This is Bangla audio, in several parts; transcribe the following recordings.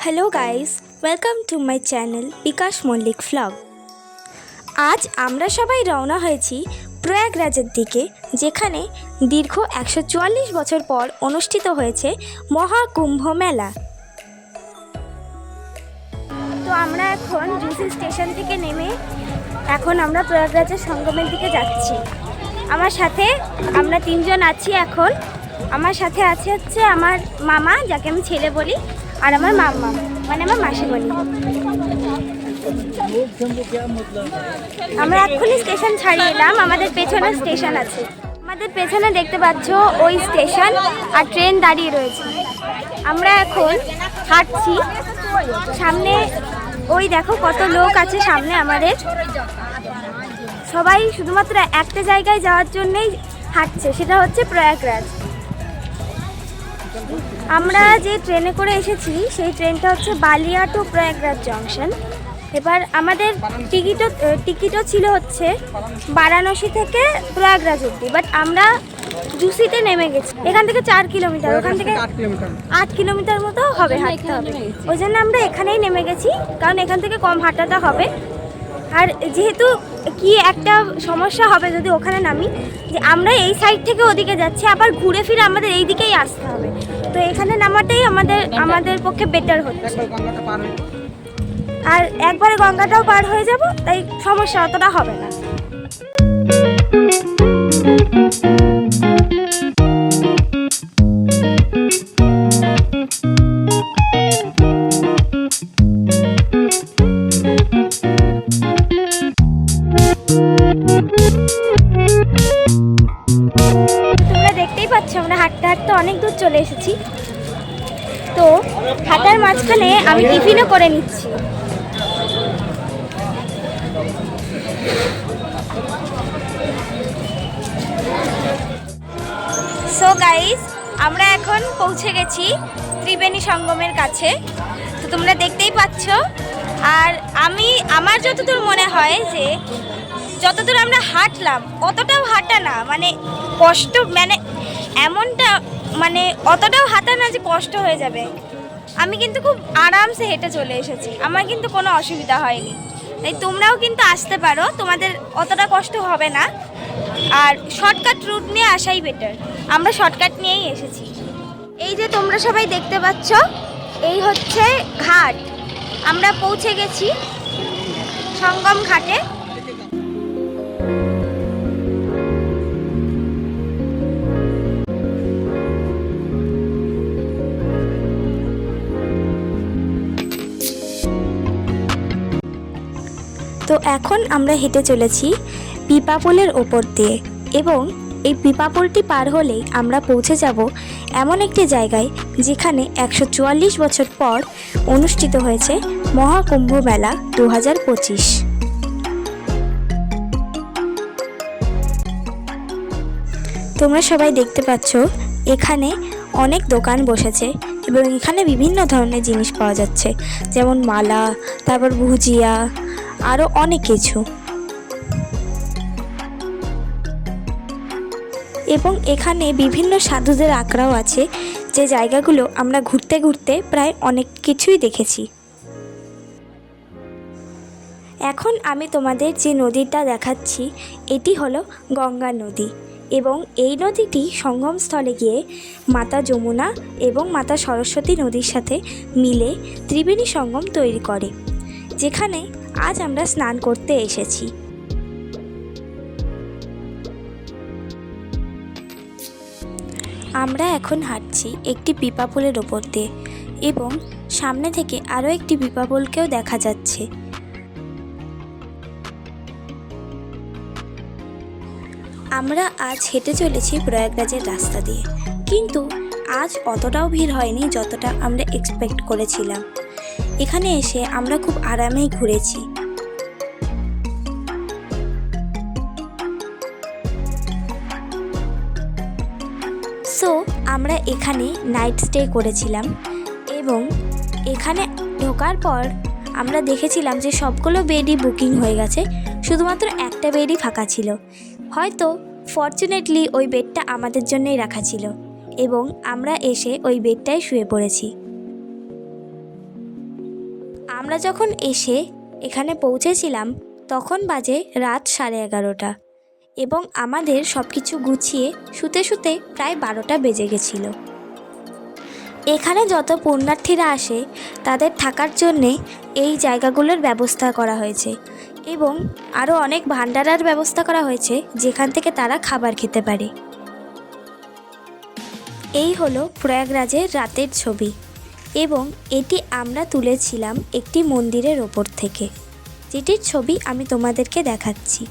Hello guys, welcome to my channel Bikash Mallick vlog. আজ আমরা সবাই রওনা হয়েছি প্রয়াগরাজের দিকে, যেখানে দীর্ঘ 144 বছর পর অনুষ্ঠিত হয়েছে মহাকুম্ভ মেলা। তো আমরা এখন জুসি স্টেশন থেকে নেমে এখন আমরা প্রয়াগরাজের সঙ্গমের দিকে যাচ্ছি। আমার সাথে আমরা 3 জন আছি। এখন আমার সাথে হচ্ছে আমার মামা, যাকে আমি ছেলে বলি, আর আমার মাম্মা মানে আমার মাসিমণি। আমরা এক্ষুনি স্টেশন ছাড়িয়ে এলাম। আমাদের পেছনে স্টেশন আছে, আমাদের পেছনে দেখতে পাচ্ছ ওই স্টেশন, আর ট্রেন দাঁড়িয়ে রয়েছে। আমরা এখন হাঁটছি, সামনে ওই দেখো কত লোক আছে সামনে আমাদের। সবাই শুধুমাত্র একটা জায়গায় যাওয়ার জন্যই হাঁটছে, সেটা হচ্ছে প্রয়াগরাজ। আমরা যে ট্রেনে করে এসেছি সেই ট্রেনটা হচ্ছে বালিয়া টু প্রয়াগরাজ জংশন। এবার আমাদের টিকিটও ছিল হচ্ছে বারাণসী থেকে প্রয়াগরাজ অব্দি, বাট আমরা জুসিতে নেমে গেছি। এখান থেকে 4 কিলোমিটার, ওখান থেকে 8 কিলোমিটার মতো হবে, হাঁটতে হবে। ওই জন্য আমরা এখানেই নেমে গেছি, কারণ এখান থেকে কম হাঁটাতে হবে। আর যেহেতু কি একটা সমস্যা হবে যদি ওখানে নামি, যে আমরা এই সাইড থেকে ওদিকে যাচ্ছি, আবার ঘুরে ফিরে আমাদের এই দিকেই আসতে হবে। তো এখানে নামাটাই আমাদের পক্ষে বেটার হচ্ছে। আর একবারে গঙ্গাটাও পার হয়ে যাব, তাই সমস্যা অতটা হবে না। তোমরা দেখতেই পাচ্ছ আমরা হাঁটতে হাঁটতে অনেক দূর চলে এসেছি। তো হাঁটার মাঝখানে আমি টিফিনও করে নিচ্ছি। সো গাইস, আমরা এখন পৌঁছে গেছি ত্রিবেণী সঙ্গমের কাছে। তো তোমরা দেখতেই পাচ্ছ। আর আমার যতদূর মনে হয় যে যতদূর আমরা হাঁটলাম অতটাও হাঁটা না, মানে কষ্ট, মানে এমনটা, মানে অতটাও হাঁটা না যে কষ্ট হয়ে যাবে। আমি কিন্তু খুব আরামসে হেঁটে চলে এসেছি, আমার কিন্তু কোনো অসুবিধা হয়নি। তাই তোমরাও কিন্তু আসতে পারো, তোমাদের অতটা কষ্ট হবে না। আর শর্টকাট রুট নিয়ে আসাই বেটার, আমরা শর্টকাট নিয়েই এসেছি। এই যে তোমরা সবাই দেখতে পাচ্ছ, এই হচ্ছে ঘাট। আমরা পৌঁছে গেছি সঙ্গম ঘাটে। তো এখন আমরা হেঁটে চলেছি পিপাপুলের ওপর দিয়ে, এবং এই পিপাপুলটি পার হলেই আমরা পৌঁছে যাব এমন একটি জায়গায় যেখানে 144 বছর পর অনুষ্ঠিত হয়েছে মহাকুম্ভ মেলা 2025। তোমরা সবাই দেখতে পাচ্ছ এখানে অনেক দোকান বসেছে, এবং এখানে বিভিন্ন ধরনের জিনিস পাওয়া যাচ্ছে, যেমন মালা, তারপর ভুজিয়া, আরও অনেক কিছু। এবং এখানে বিভিন্ন সাধুদের আখড়াও আছে, যে জায়গাগুলো আমরা ঘুরতে ঘুরতে প্রায় অনেক কিছুই দেখেছি। এখন আমি তোমাদের যে নদীটা দেখাচ্ছি এটি হলো গঙ্গা নদী, এবং এই নদীটি সঙ্গমস্থলে গিয়ে মাতা যমুনা এবং মাতা সরস্বতী নদীর সাথে মিলে ত্রিবেণী সঙ্গম তৈরি করে, যেখানে আজ আমরা স্নান করতে এসেছি। আমরা এখন হাঁটছি একটি পিপাপুলের ওপর দিয়ে, এবং সামনে থেকে আরও একটি পিপাপুলকেও দেখা যাচ্ছে। আমরা আজ হেঁটে চলেছি প্রয়াগরাজের রাস্তা দিয়ে, কিন্তু আজ অতটাও ভিড় হয়নি যতটা আমরা এক্সপেক্ট করেছিলাম। এখানে এসে আমরা খুব আরামেই ঘুরেছি। সো আমরা এখানে নাইট স্টে করেছিলাম, এবং এখানে ঢোকার পর আমরা দেখেছিলাম যে সবগুলো বেডই বুকিং হয়ে গেছে, শুধুমাত্র একটা বেডই ফাঁকা ছিল। হয়তো ফর্চুনেটলি ওই বেডটা আমাদের জন্যই রাখা ছিল এবং আমরা এসে ওই বেডটায় শুয়ে পড়েছি। আমরা যখন এসে এখানে পৌঁছেছিলাম তখন বাজে রাত 11:30 এবং আমাদের সব কিছু গুছিয়ে শুতে শুতে প্রায় 12টা বেজে গেছিল। এখানে যত পুণ্যার্থীরা আসে তাদের থাকার জন্যে এই জায়গাগুলোর ব্যবস্থা করা হয়েছে এবং আরও অনেক ভান্ডারার ব্যবস্থা করা হয়েছে যেখান থেকে তারা খাবার খেতে পারে। এই হলো প্রয়াগরাজের রাতের ছবি এবং এটি আমরা তুলেছিলাম একটি মন্দিরের ওপর থেকে, যেটির ছবি আমি তোমাদেরকে দেখাচ্ছি।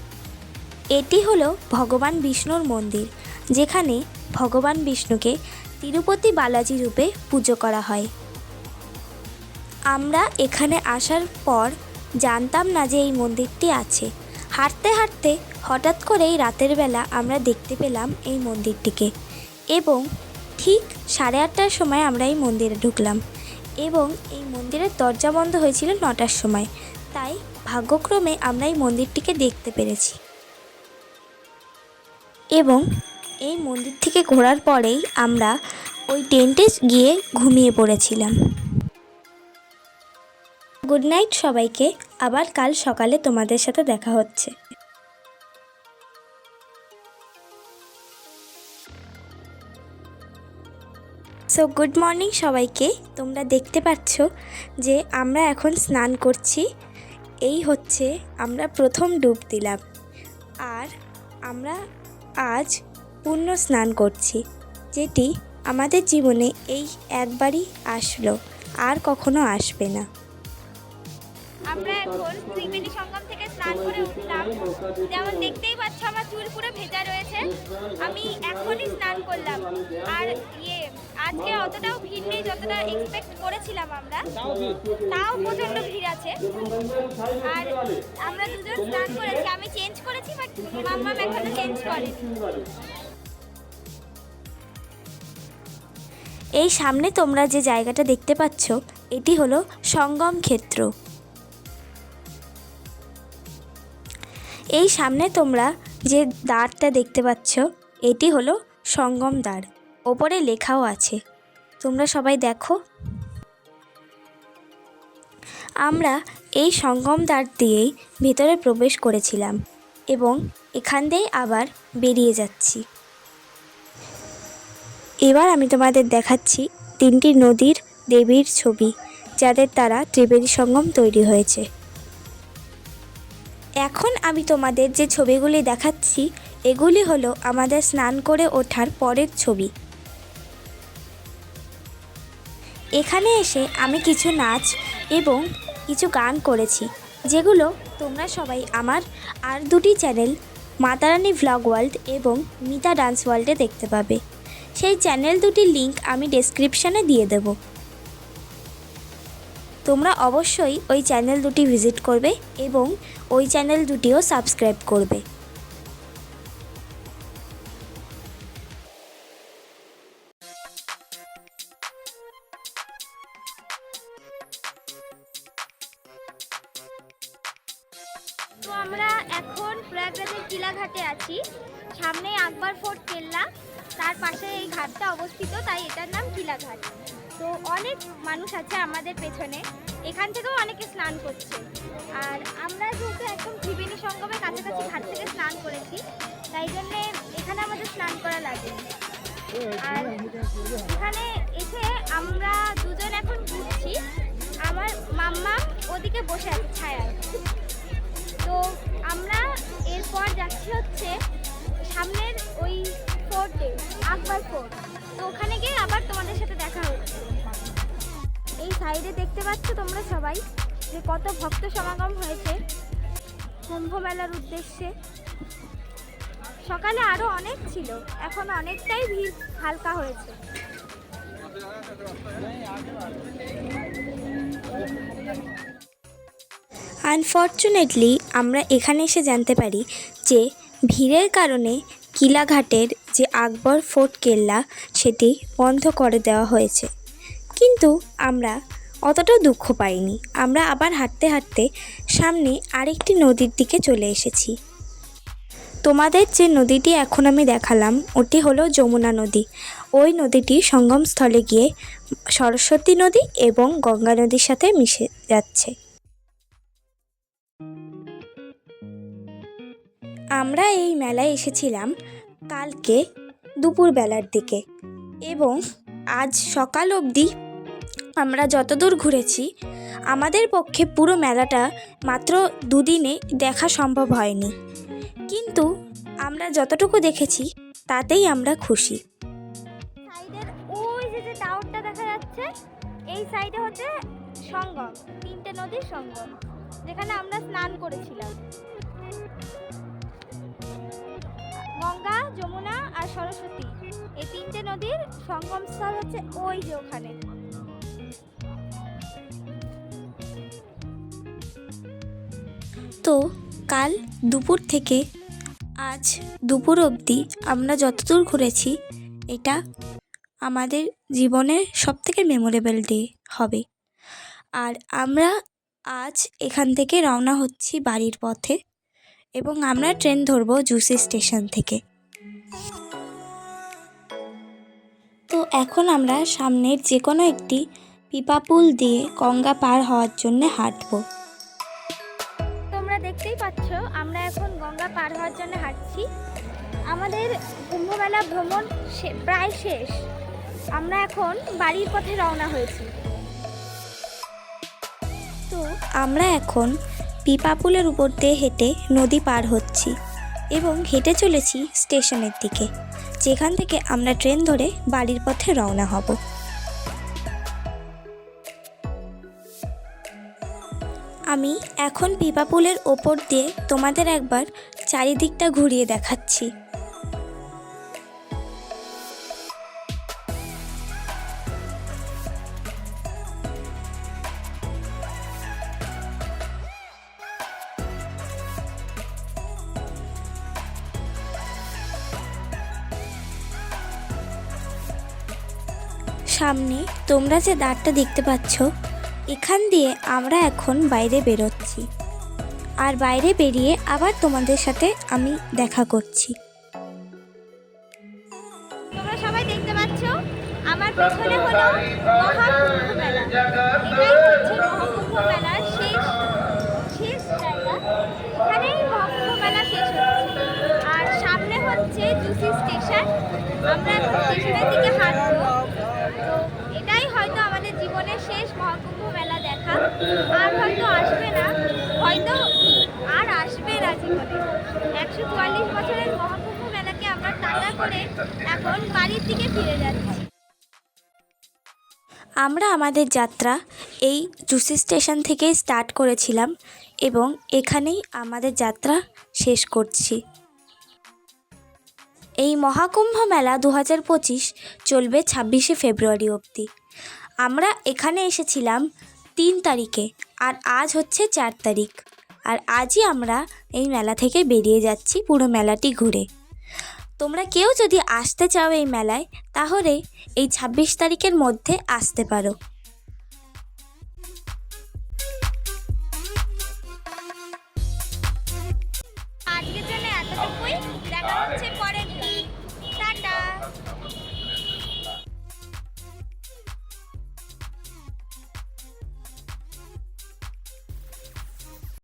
এটি হলো ভগবান বিষ্ণুর মন্দির, যেখানে ভগবান বিষ্ণুকে তিরুপতি বালাজি রূপে পুজো করা হয়। আমরা এখানে আসার পর জানতাম না যে এই মন্দিরটি আছে। হাঁটতে হাঁটতে হঠাৎ করেই রাতের বেলা আমরা দেখতে পেলাম এই মন্দিরটিকে এবং ঠিক 8:30টার সময় আমরা এই মন্দিরে ঢুকলাম এবং এই মন্দিরের দরজা বন্ধ হয়েছিল 9টার সময়। তাই ভাগ্যক্রমে আমরা এই মন্দিরটিকে দেখতে পেরেছি এবং এই মন্দির থেকে ঘোরার পরেই আমরা ওই টেন্টে গিয়ে ঘুমিয়ে পড়েছিলাম। গুড নাইট সবাইকে, আবার কাল সকালে তোমাদের সাথে দেখা হচ্ছে। সো গুড মর্নিং সবাইকে। তোমরা দেখতে পাচ্ছ যে আমরা এখন স্নান করছি। এই হচ্ছে আমরা প্রথম ডুব দিলাম আর আমরা আজ পুণ্য স্নান করছি, যেটি আমাদের জীবনে এই একবারই আসলো, আর কখনো আসবে না। আমরা এখন ত্রিবেণী সঙ্গম থেকে স্নান করে উঠলাম। যেমন দেখতেই পাচ্ছ আমার চুল পুরো ভেজা রয়েছে। আমি এখনই স্নান করলাম আর আজকে অতটাও ভিড় নেই যতটা এক্সপেক্ট করেছিলাম আমরা, তাও প্রচণ্ড ভিড় আছে। আর আমরা দুজন স্নান করেছি, আমি চেঞ্জ করেছি বাট মাম্মাম এখনো চেঞ্জ করেনি। এই সামনে তোমরা যে জায়গাটা দেখতে পাচ্ছ এটি হলো সঙ্গম ক্ষেত্র। এই সামনে তোমরা যে দ্বারটা দেখতে পাচ্ছ এটি হলো সঙ্গম দ্বার, ওপরে লেখাও আছে, তোমরা সবাই দেখো। আমরা এই সঙ্গম দ্বার দিয়েই ভেতরে প্রবেশ করেছিলাম এবং এখান দিয়েই আবার বেরিয়ে যাচ্ছি। এবার আমি তোমাদের দেখাচ্ছি 3টি নদীর দেবীর ছবি, যাদের দ্বারা ত্রিবেণী সঙ্গম তৈরি হয়েছে। এখন আমি তোমাদের যে ছবিগুলি দেখাচ্ছি এগুলি হলো আমাদের স্নান করে ওঠার পরের ছবি। এখানে এসে আমি কিছু নাচ এবং কিছু গান করেছি, যেগুলো তোমরা সবাই আমার আর 2টি চ্যানেল মাতারানী ভ্লগ ওয়ার্ল্ড এবং মিতা ডান্স ওয়ার্ল্ডে দেখতে পাবে। সেই চ্যানেল দুটির লিঙ্ক আমি ডেসক্রিপশানে দিয়ে দেব। তোমরা অবশ্যই ওই চ্যানেল দুটি ভিজিট করবে এবং ওই চ্যানেল দুটিও সাবস্ক্রাইব করবে। তো আমরা এখন প্রয়াগরাজের কিলাঘাটে আছি। সামনে আকবর ফোর্ট কেল্লা, তার পাশে এই ঘাটটা অবস্থিত, তাই এটার নাম কিলাঘাট। তো অনেক মানুষ আছে আমাদের পেছনে, এখান থেকেও অনেকে স্নান করছে। আর আমরা যেহেতু একদম ত্রিবেণী সঙ্গমের কাছাকাছি ঘাট থেকে স্নান করেছি, তাই জন্যে এখানে আমাদের স্নান করা লাগে। আর এখানে এসে আমরা দুজন এখন ঘুরছি, আমার মাম্মা ওদিকে বসে আছে ছায়ায়। তো আমরা এরপর যাচ্ছি হচ্ছে সামনের ওই ফোর্টে, আকবর ফোর্ট। তো ওখানে গিয়ে আবার তোমাদের সাথে দেখা হচ্ছে। এই সাইডে দেখতে পাচ্ছ তোমরা সবাই যে কত ভক্ত সমাগম হয়েছে কুম্ভ মেলার উদ্দেশ্যে। সকালে আরও অনেক ছিল, এখন অনেকটাই ভিড় হালকা হয়েছে। আনফর্চুনেটলি আমরা এখানে এসে জানতে পারি যে ভিড়ের কারণে কিলাঘাটের যে আকবর ফোর্ট কেল্লা সেটি বন্ধ করে দেওয়া হয়েছে। কিন্তু আমরা অতটাও দুঃখ পাইনি, আমরা আবার হাঁটতে হাঁটতে সামনে আরেকটি নদীর দিকে চলে এসেছি। তোমাদের যে নদীটি এখন আমি দেখালাম ওটি হলো যমুনা নদী। ওই নদীটি সঙ্গমস্থলে গিয়ে সরস্বতী নদী এবং গঙ্গা নদীর সাথে মিশে যাচ্ছে। আমরা এই মেলায় এসেছিলাম কালকে দুপুরবেলার দিকে এবং আজ সকাল অবধি আমরা যতদূর ঘুরেছি আমাদের পক্ষে পুরো মেলাটা মাত্র দুদিনে দেখা সম্ভব হয়নি, কিন্তু আমরা যতটুকু দেখেছি তাতেই আমরা খুশি। সাইডের ওই যে টাওয়ারটা দেখা যাচ্ছে, এই সাইডে হচ্ছে সঙ্গম, 3টে নদীর সঙ্গম, যেখানে আমরা স্নান করেছিলাম। গঙ্গা, যমুনা আর সরস্বতী এই 3টে নদীর সঙ্গমস্থল হচ্ছে ওই যে ওখানে। তো কাল দুপুর থেকে আজ দুপুর অবধি আমরা যতদূর ঘুরেছি এটা আমাদের জীবনের সবথেকে মেমোরেবল ডে হবে। আর আমরা আজ এখান থেকে রওনা হচ্ছি বাড়ির পথে এবং আমরা ট্রেন ধরবো জুসি স্টেশন থেকে। তো এখন আমরা সামনের যে কোনো একটি পিপা পুল দিয়ে গঙ্গা পার হওয়ার জন্য হাঁটবো। তোমরা দেখতেই পাচ্ছ আমরা এখন গঙ্গা পার হওয়ার জন্য হাঁটছি। আমাদের কুম্ভমেলা ভ্রমণ প্রায় শেষ, আমরা এখন বাড়ির পথে রওনা হয়েছি। তো আমরা এখন পিপা পুলের উপর দিয়ে হেঁটে নদী পার হচ্ছি এবং হেঁটে চলেছি স্টেশনের দিকে, যেখান থেকে আমরা ট্রেন ধরে বাড়ির পথে রওনা হব। আমি এখন পিপা পুলের ওপর দিয়ে তোমাদের একবার চারিদিকটা ঘুরিয়ে দেখাচ্ছি। সামনে তোমরা যে দ্বারটা দেখতে পাচ্ছ, এখান দিয়ে আমরা এখন বাইরে বেরোচ্ছি, আর বাইরে বেরিয়ে আবার তোমাদের সাথে আমি দেখা করছি। তোমরা সবাই দেখতে পাচ্ছ আমার পেছনে হলো মহাকুম্ভ মেলা। এটাই হচ্ছে মহাকুম্ভ মেলার শেষ জায়গা, এখানেই মহাকুম্ভ মেলা শেষ হচ্ছে। আর সামনে হচ্ছে জুসি স্টেশন, আমরা এখন স্টেশনের দিকে হাঁটবো। তো এটাই হয়তো আমাদের জীবনের শেষ মহাকুম্ভ মেলা দেখা, আর হয়তো আসবে না, হয়তো আর আসবে না জীবনে। 144 বছরের মহাকুম্ভ মেলাকে আমরা টাটা করে এখন বাড়ির দিকে ফিরে যাচ্ছি। আমরা আমাদের যাত্রা এই জুসি স্টেশন থেকেই স্টার্ট করেছিলাম এবং এখানেই আমাদের যাত্রা শেষ করছি। এই মহাকুম্ভ মেলা 2025 চলবে 26শে ফেব্রুয়ারি অবধি। আমরা এখানে এসেছিলাম 3 তারিখে আর আজ হচ্ছে 4 তারিখ, আর আজই আমরা এই মেলা থেকে বেরিয়ে যাচ্ছি পুরো মেলাটি ঘুরে। তোমরা কেউ যদি আসতে চাও এই মেলায়, তাহলে এই 26 তারিখের মধ্যে আসতে পারো। আজকের জন্য এতটুকুই, দেখা হচ্ছে।